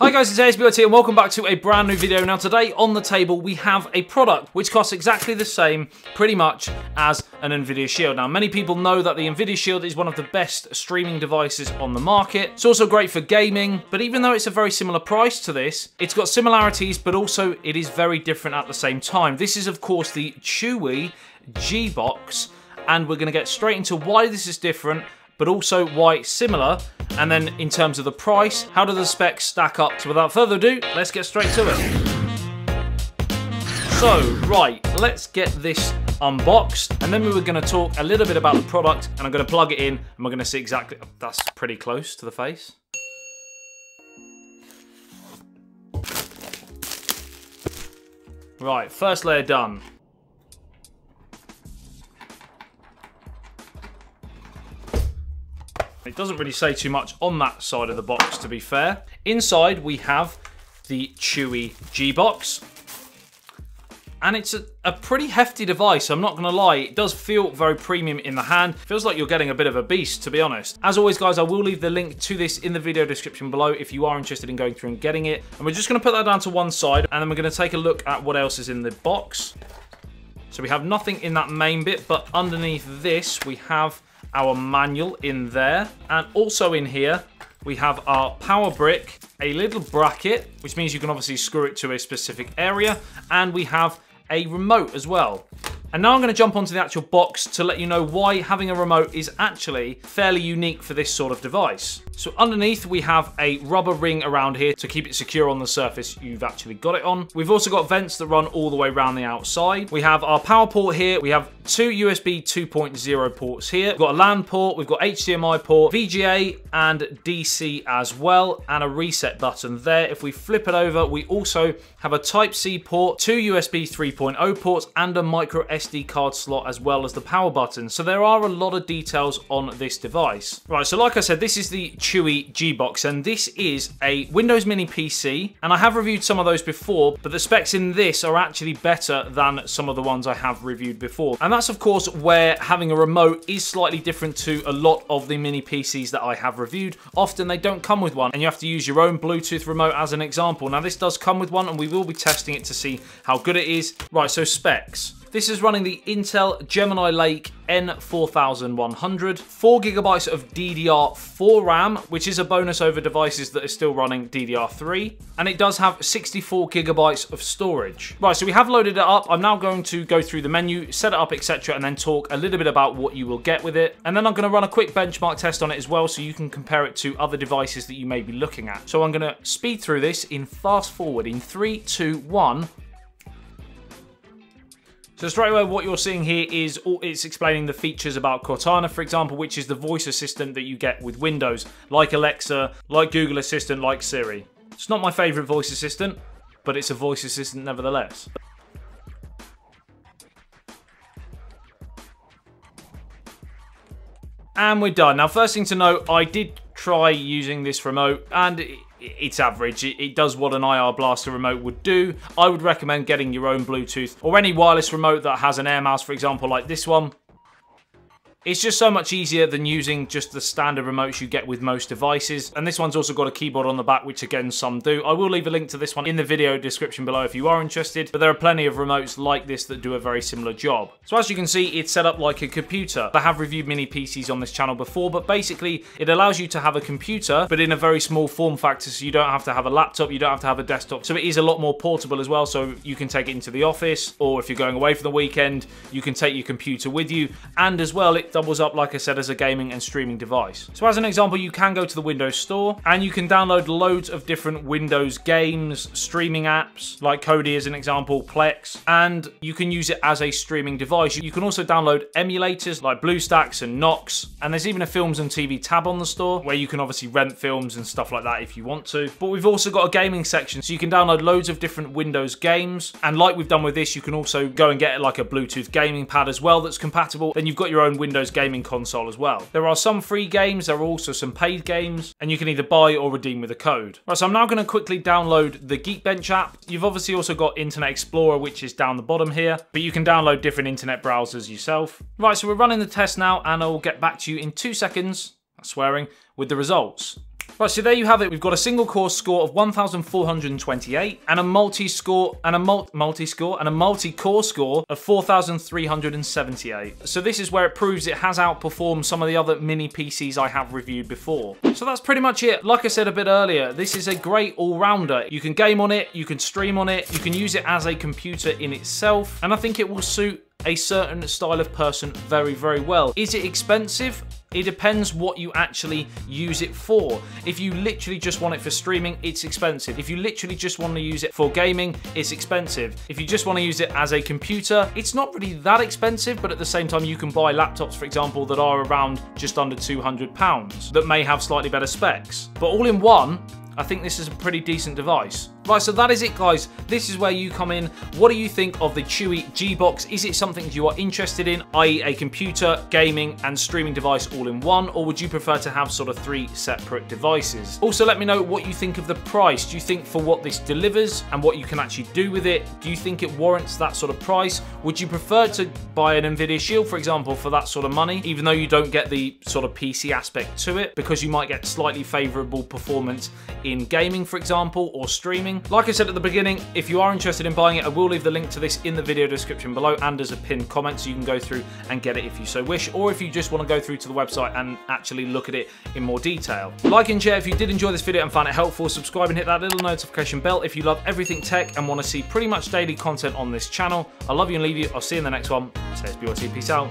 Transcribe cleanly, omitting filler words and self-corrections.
Hi guys, it's ASBYT and welcome back to a brand new video. Now today on the table we have a product which costs exactly the same pretty much as an NVIDIA Shield. Now many people know that the NVIDIA Shield is one of the best streaming devices on the market. It's also great for gaming, but even though it's a very similar price to this, it's got similarities but also it is very different at the same time. This is of course the Chuwi GBox and we're going to get straight into why this is different but also why it's similar. And then in terms of the price, how do the specs stack up? So without further ado, let's get straight to it. So, right, let's get this unboxed. And then we were going to talk a little bit about the product and I'm going to plug it in and we're going to see exactly, that's pretty close to the face. Right, first layer done. It doesn't really say too much on that side of the box, to be fair. Inside, we have the Chuwi GBox. And it's a pretty hefty device, I'm not going to lie. It does feel very premium in the hand. Feels like you're getting a bit of a beast, to be honest. As always, guys, I will leave the link to this in the video description below if you are interested in going through and getting it. And we're just going to put that down to one side, and then we're going to take a look at what else is in the box. So we have nothing in that main bit, but underneath this, we have our manual in there, and also in here we have our power brick, a little bracket which means you can obviously screw it to a specific area, and we have a remote as well. And now I'm going to jump onto the actual box to let you know why having a remote is actually fairly unique for this sort of device. So underneath we have a rubber ring around here to keep it secure on the surface you've actually got it on. We've also got vents that run all the way around the outside. We have our power port here. We have two USB 2.0 ports here. We've got a LAN port, we've got HDMI port, VGA and DC as well, and a reset button there. If we flip it over, we also have a Type-C port, two USB 3.0 ports and a micro SD card slot as well as the power button. So there are a lot of details on this device. Right, so like I said, this is the Chuwi GBox and this is a Windows Mini PC, and I have reviewed some of those before, but the specs in this are actually better than some of the ones I have reviewed before. And that's of course where having a remote is slightly different to a lot of the mini PCs that I have reviewed. Often they don't come with one and you have to use your own Bluetooth remote as an example. Now this does come with one and we will be testing it to see how good it is. Right, so specs. This is running the Intel Gemini Lake N4100, 4GB of DDR4 RAM, which is a bonus over devices that are still running DDR3, and it does have 64GB of storage. Right, so we have loaded it up. I'm now going to go through the menu, set it up, etc., and then talk a little bit about what you will get with it. And then I'm going to run a quick benchmark test on it as well, so you can compare it to other devices that you may be looking at. So I'm going to speed through this in fast forward in 3, 2, 1. So straight away what you're seeing here is it's explaining the features about Cortana, for example, which is the voice assistant that you get with Windows, like Alexa, like Google Assistant, like Siri. It's not my favorite voice assistant, but it's a voice assistant nevertheless. And we're done. Now, first thing to note, I did try using this remote and it's average. It does what an IR Blaster remote would do. I would recommend getting your own Bluetooth or any wireless remote that has an air mouse, for example, like this one. It's just so much easier than using just the standard remotes you get with most devices. And this one's also got a keyboard on the back, which again, some do. I will leave a link to this one in the video description below if you are interested, but there are plenty of remotes like this that do a very similar job. So as you can see, it's set up like a computer. I have reviewed mini PCs on this channel before, but basically it allows you to have a computer, but in a very small form factor, so you don't have to have a laptop, you don't have to have a desktop. So it is a lot more portable as well, so you can take it into the office, or if you're going away for the weekend, you can take your computer with you, and as well, it doubles up, like I said, as a gaming and streaming device. So as an example, you can go to the Windows Store and you can download loads of different Windows games, streaming apps, like Kodi as an example, Plex, and you can use it as a streaming device. You can also download emulators like BlueStacks and Nox, and there's even a films and TV tab on the store where you can obviously rent films and stuff like that if you want to. But we've also got a gaming section, so you can download loads of different Windows games, and like we've done with this, you can also go and get like a Bluetooth gaming pad as well that's compatible. Then you've got your own Windows gaming console as well. There are some free games, there are also some paid games, and you can either buy or redeem with a code. Right, so I'm now going to quickly download the Geekbench app. You've obviously also got Internet Explorer, which is down the bottom here, but you can download different internet browsers yourself. Right, so we're running the test now, and I'll get back to you in 2 seconds, swearing, with the results. Right, so there you have it. We've got a single core score of 1,428 and a multi-core score of 4,378. So this is where it proves it has outperformed some of the other mini PCs I have reviewed before. So that's pretty much it. Like I said a bit earlier, this is a great all-rounder. You can game on it, you can stream on it, you can use it as a computer in itself, and I think it will suit a certain style of person very, very well. Is it expensive? It depends what you actually use it for. If you literally just want it for streaming, it's expensive. If you literally just want to use it for gaming, it's expensive. If you just want to use it as a computer, it's not really that expensive, but at the same time, you can buy laptops, for example, that are around just under £200 that may have slightly better specs. But all in one, I think this is a pretty decent device. Right, so that is it, guys. This is where you come in. What do you think of the Chuwi GBox? Is it something you are interested in, i.e. a computer, gaming, and streaming device all in one, or would you prefer to have sort of 3 separate devices? Also, let me know what you think of the price. Do you think for what this delivers and what you can actually do with it, do you think it warrants that sort of price? Would you prefer to buy an NVIDIA Shield, for example, for that sort of money, even though you don't get the sort of PC aspect to it, because you might get slightly favorable performance in gaming, for example, or streaming? Like I said at the beginning, if you are interested in buying it, I will leave the link to this in the video description below and as a pinned comment, so you can go through and get it if you so wish, or if you just want to go through to the website and actually look at it in more detail. Like and share if you did enjoy this video and found it helpful. Subscribe and hit that little notification bell if you love everything tech and want to see pretty much daily content on this channel. I love you and leave you. I'll see you in the next one. Say ASBYT. Peace out.